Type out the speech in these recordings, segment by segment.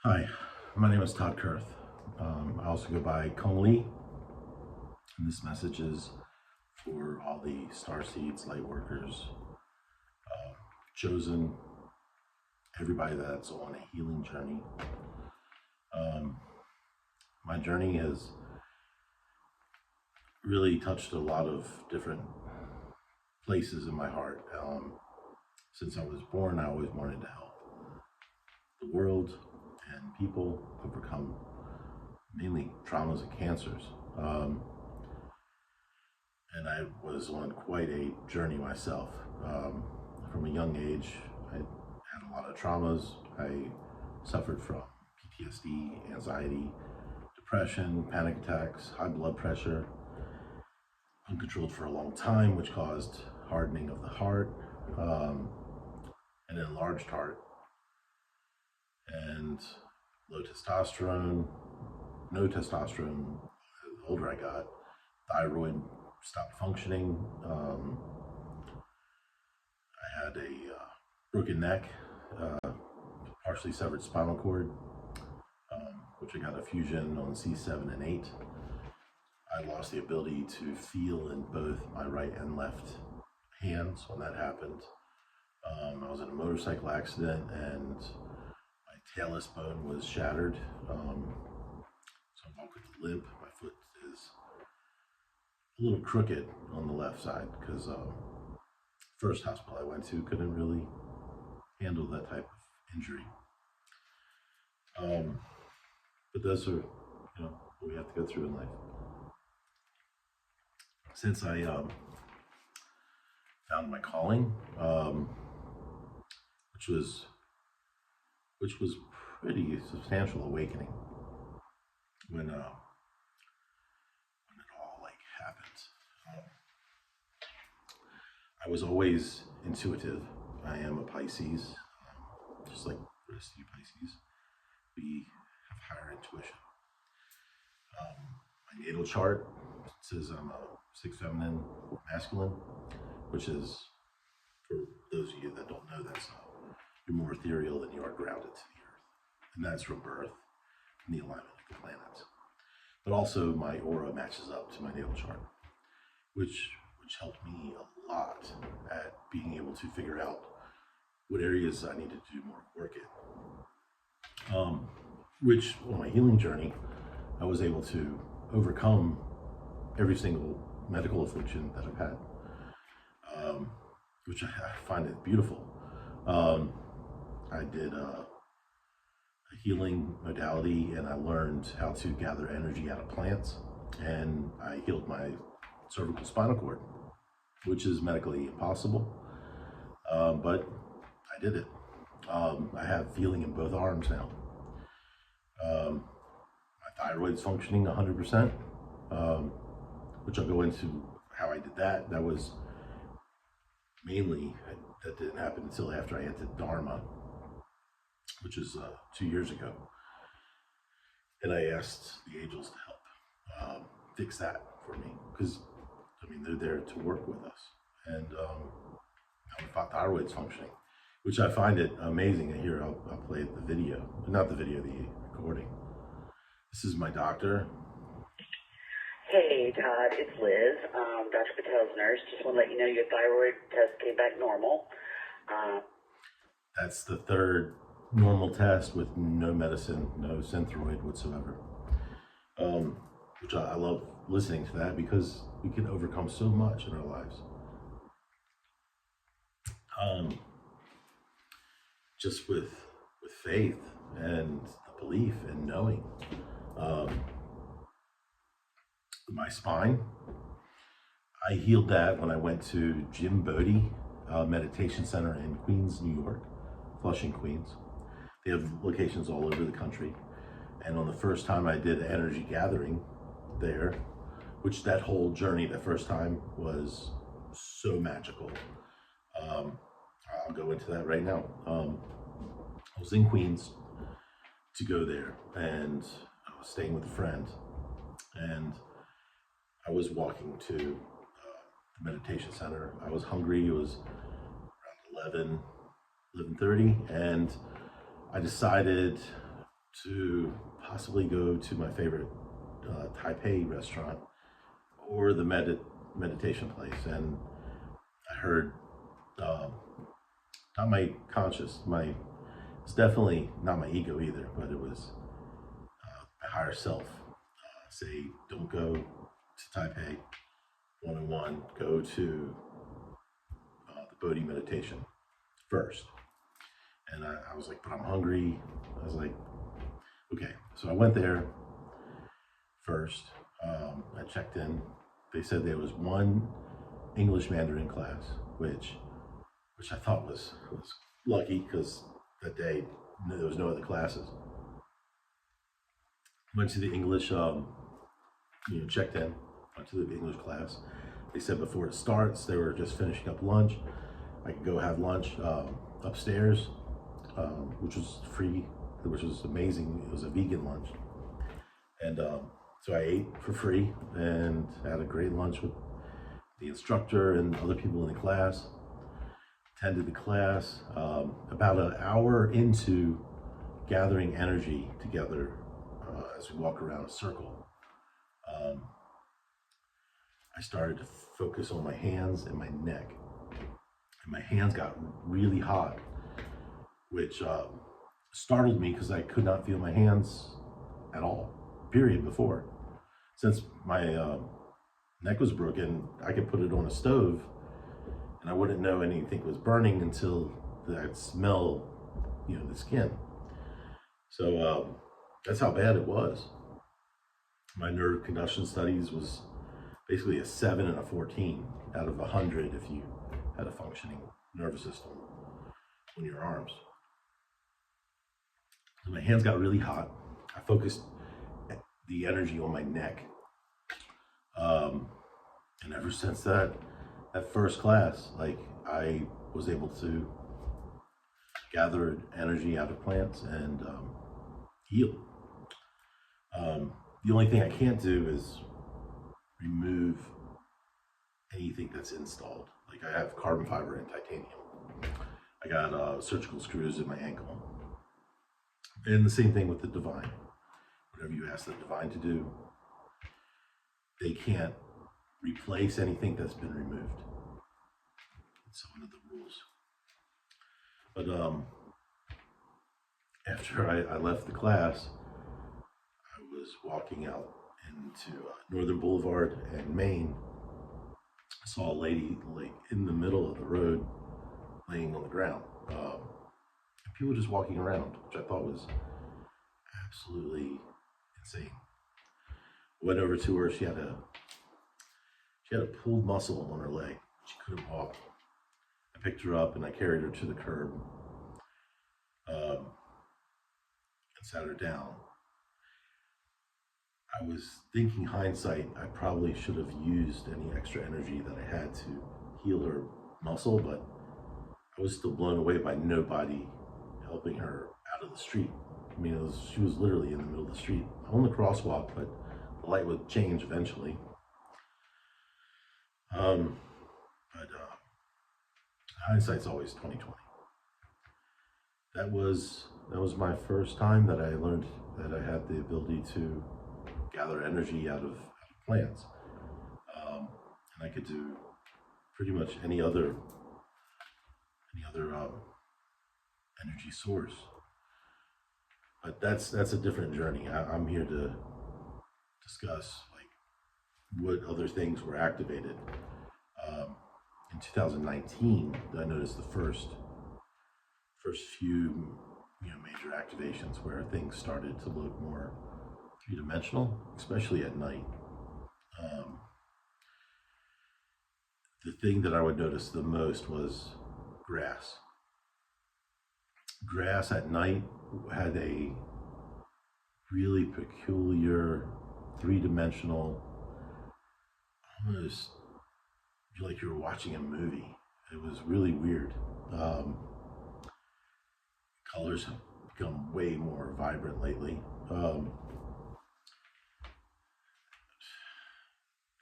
Hi, my name is Todd Kurth. I also go by Kong Lee, and this message is for all the star seeds, light workers, chosen, everybody that's on a healing journey. My journey has really touched a lot of different places in my heart. Since I was born, I always wanted to help the world and people overcome mainly traumas and cancers. And I was on quite a journey myself. From a young age, I had a lot of traumas. I suffered from PTSD, anxiety, depression, panic attacks, high blood pressure, uncontrolled for a long time, which caused hardening of the heart, an enlarged heart, and low testosterone, no testosterone. The older I got, thyroid stopped functioning. I had a broken neck, partially severed spinal cord, which I got a fusion on C7 and 8. I lost the ability to feel in both my right and left hands when that happened. I was in a motorcycle accident and my talus bone was shattered. So I walk with a limp. My foot is a little crooked on the left side because first hospital I went to couldn't really handle that type of injury. But those are, what we have to go through in life. Since I found my calling, which was pretty substantial awakening when it all happened. I was always intuitive. I am a Pisces, just like the rest of you Pisces. We have higher intuition. My natal chart says I'm a 6 feminine masculine, which is, for those of you that don't know, that's you're more ethereal than you are grounded to the earth. And that's from birth and the alignment of the planets. But also my aura matches up to my natal chart, which helped me a lot at being able to figure out what areas I needed to do more work in. Which on my healing journey, I was able to overcome every single medical affliction that I've had, which I find it beautiful. I did a healing modality and I learned how to gather energy out of plants, and I healed my cervical spinal cord, which is medically impossible, but I did it. I have feeling in both arms now. My thyroid's functioning 100%, which I'll go into how I did that. That was mainly, that didn't happen until after I entered Dharma, which is 2 years ago. And I asked the angels to help fix that for me, because they're there to work with us. And my thyroid's functioning, which I find it amazing. And here I'll play the video, not the video, the recording. This is my doctor. Hey Todd, it's Liz, Dr. Patel's nurse. Just want to let you know your thyroid test came back normal. That's the third normal test with no medicine, no synthroid whatsoever. Which I love listening to that because we can overcome so much in our lives. Just with faith and the belief and knowing. My spine, I healed that when I went to Jim Bodie Meditation Center in Queens, New York, Flushing, Queens. They have locations all over the country. And on the first time I did an energy gathering there, which that whole journey, that first time, was so magical. I'll go into that right now. I was in Queens to go there, and I was staying with a friend, and I was walking to the meditation center. I was hungry. It was around 11:30, and I decided to possibly go to my favorite Taipei restaurant or the meditation place. And I heard, not my conscious, it's definitely not my ego either, but it was my higher self say, don't go to Taipei 101, go to the Bodhi meditation first. And I was like, but I'm hungry. I was like, okay. So I went there first. I checked in. They said there was one English Mandarin class, which I thought was lucky, because that day there was no other classes. Went to the English, checked in, went to the English class. They said before it starts, they were just finishing up lunch. I could go have lunch upstairs, which was free, which was amazing. It was a vegan lunch. And so I ate for free and had a great lunch with the instructor and other people in the class. Attended the class. About an hour into gathering energy together as we walk around a circle, I started to focus on my hands and my neck. And my hands got really hot, which startled me, because I could not feel my hands at all, period, before. Since my neck was broken, I could put it on a stove and I wouldn't know anything was burning until I'd smell, the skin. So that's how bad it was. My nerve conduction studies was basically a 7 and a 14 out of 100 if you had a functioning nervous system on your arms. So my hands got really hot. I focused the energy on my neck. And ever since that first class, I was able to gather energy out of plants and heal. The only thing I can't do is remove anything that's installed. I have carbon fiber and titanium. I got surgical screws in my ankle. And the same thing with the divine. Whatever you ask the divine to do, they can't replace anything that's been removed. It's one of the rules. But after I left the class, I was walking out into Northern Boulevard and Maine. I saw a lady in the middle of the road, laying on the ground. And people just walking around, which I thought was absolutely insane. Went over to her. She had a pulled muscle on her leg. She couldn't walk. I picked her up and I carried her to the curb, and sat her down. I was thinking, hindsight, I probably should have used any extra energy that I had to heal her muscle, but I was still blown away by nobody helping her out of the street. I mean, she was literally in the middle of the street on the crosswalk, but the light would change eventually. But hindsight's always 20/20. That was my first time that I learned that I had the ability to gather energy out of plants, and I could do pretty much any other energy source. But that's a different journey. I'm here to discuss what other things were activated. In 2019, I noticed the first few major activations where things started to look more three-dimensional, especially at night. The thing that I would notice the most was grass. Grass at night had a really peculiar three-dimensional, almost like you were watching a movie. It was really weird. Colors have become way more vibrant lately.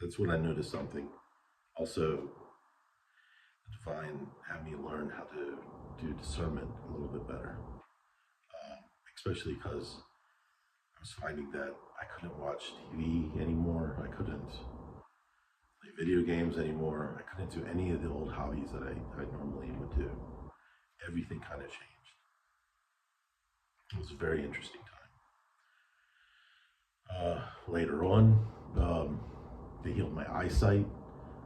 That's when I noticed something. Also, the divine had me learn how to do discernment a little bit better, especially because I was finding that I couldn't watch TV anymore. I couldn't play video games anymore. I couldn't do any of the old hobbies that I normally would do. Everything kind of changed. It was a very interesting time. Later on, they healed my eyesight.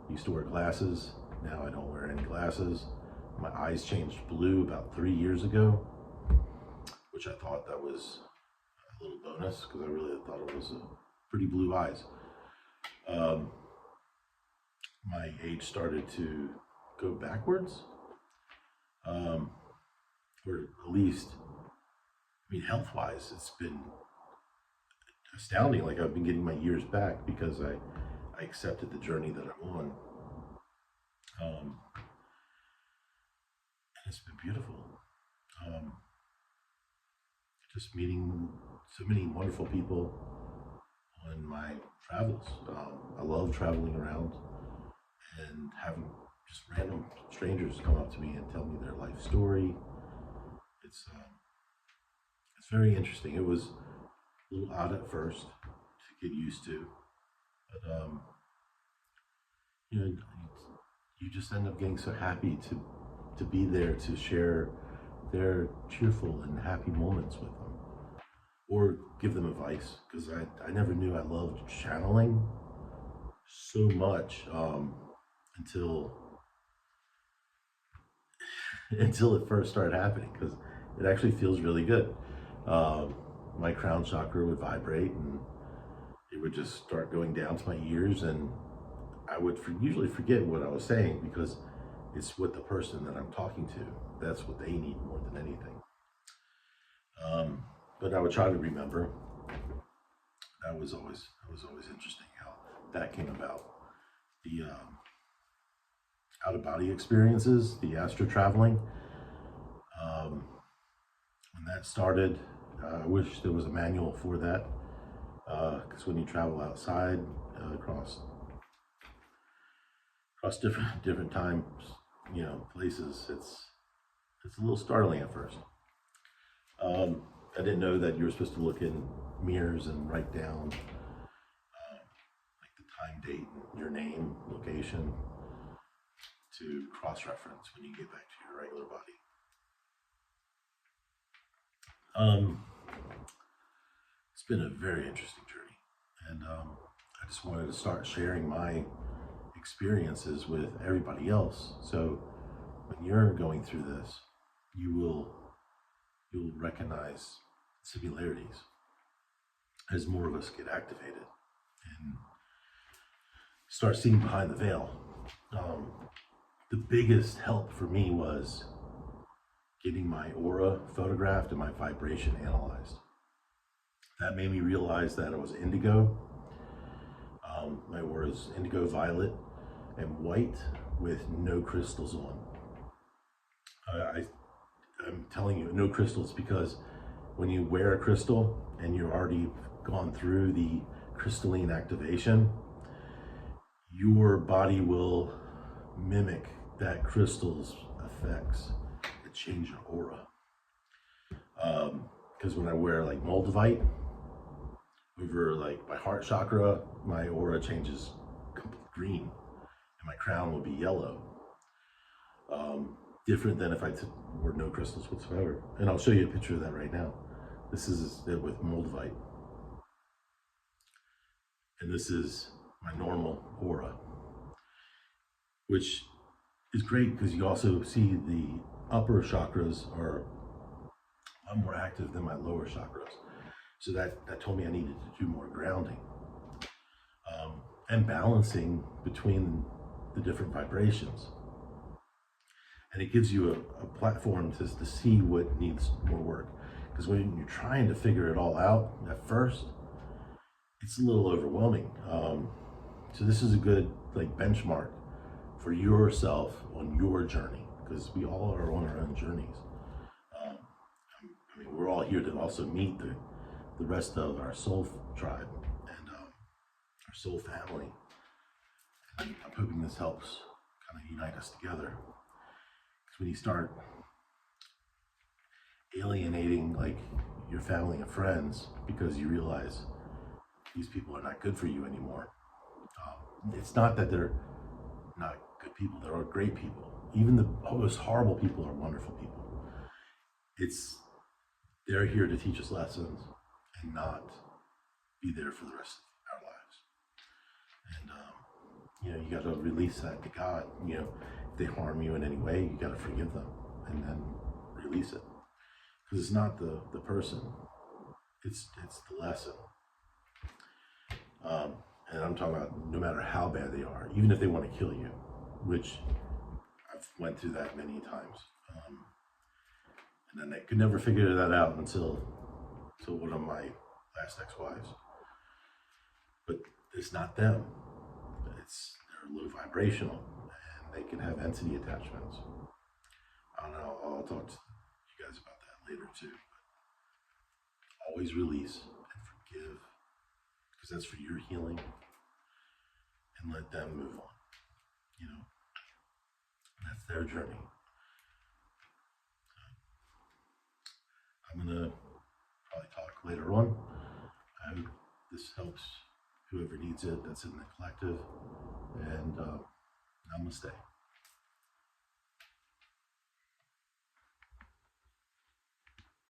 I used to wear glasses. Now I don't wear any glasses. My eyes changed blue about 3 years ago, which I thought that was a little bonus because I really thought it was pretty blue eyes. My age started to go backwards, or at least, I mean, health-wise, it's been astounding. Like I've been getting my years back because I accepted the journey that I'm on. And it's been beautiful. Just meeting so many wonderful people on my travels. I love traveling around and having just random strangers come up to me and tell me their life story. It's very interesting. It was a little odd at first to get used to, but you know, you just end up getting so happy to be there to share their cheerful and happy moments with them, or give them advice, because I never knew I loved channeling so much until it first started happening, because it actually feels really good. My crown chakra would vibrate and it would just start going down to my ears, and I would usually forget what I was saying because it's what the person that I'm talking to, that's what they need more than anything. But I would try to remember. That was always interesting how that came about. The out-of-body experiences, the astro traveling. When that started, I wish there was a manual for that, because when you travel outside, across different times, places, it's a little startling at first. I didn't know that you were supposed to look in mirrors and write down like the time, date, your name, location, to cross-reference when you get back to your regular body. It's been a very interesting journey, and I just wanted to start sharing my experiences with everybody else. So when you're going through this, you'll recognize similarities as more of us get activated and start seeing behind the veil. The biggest help for me was getting my aura photographed and my vibration analyzed. That made me realize that I was indigo. My aura is indigo violet and white with no crystals on. I'm telling you, no crystals, because when you wear a crystal and you're already gone through the crystalline activation, your body will mimic that crystal's effects and change your aura. Because when I wear like moldavite over like my heart chakra, my aura changes green and my crown will be yellow. Different than if I wore no crystals whatsoever. And I'll show you a picture of that right now. This is it with moldavite. And this is my normal aura, which is great because you also see the upper chakras are a lot more active than my lower chakras. So that told me I needed to do more grounding and balancing between the different vibrations. And it gives you a platform to see what needs more work. Because when you're trying to figure it all out at first, it's a little overwhelming. So this is a good benchmark for yourself on your journey, because we all are on our own journeys. We're all here to also meet the rest of our soul tribe and our soul family. And I'm hoping this helps kind of unite us together. When you start alienating your family and friends because you realize these people are not good for you anymore. It's not that they're not good people, they're great people. Even the most horrible people are wonderful people. They're here to teach us lessons and not be there for the rest of our lives. And you got to release that to God. If they harm you in any way, you got to forgive them and then release it, because it's not the person, it's the lesson. And I'm talking about no matter how bad they are, even if they want to kill you, which I've went through that many times. And then I could never figure that out until one of my last ex-wives. But it's not them. They're low vibrational, and they can have entity attachments. I don't know. I'll talk to you guys about that later too. But always release and forgive, because that's for your healing, and let them move on. That's their journey. I'm gonna probably talk later on. I hope this helps whoever needs it that's in the collective, and namaste.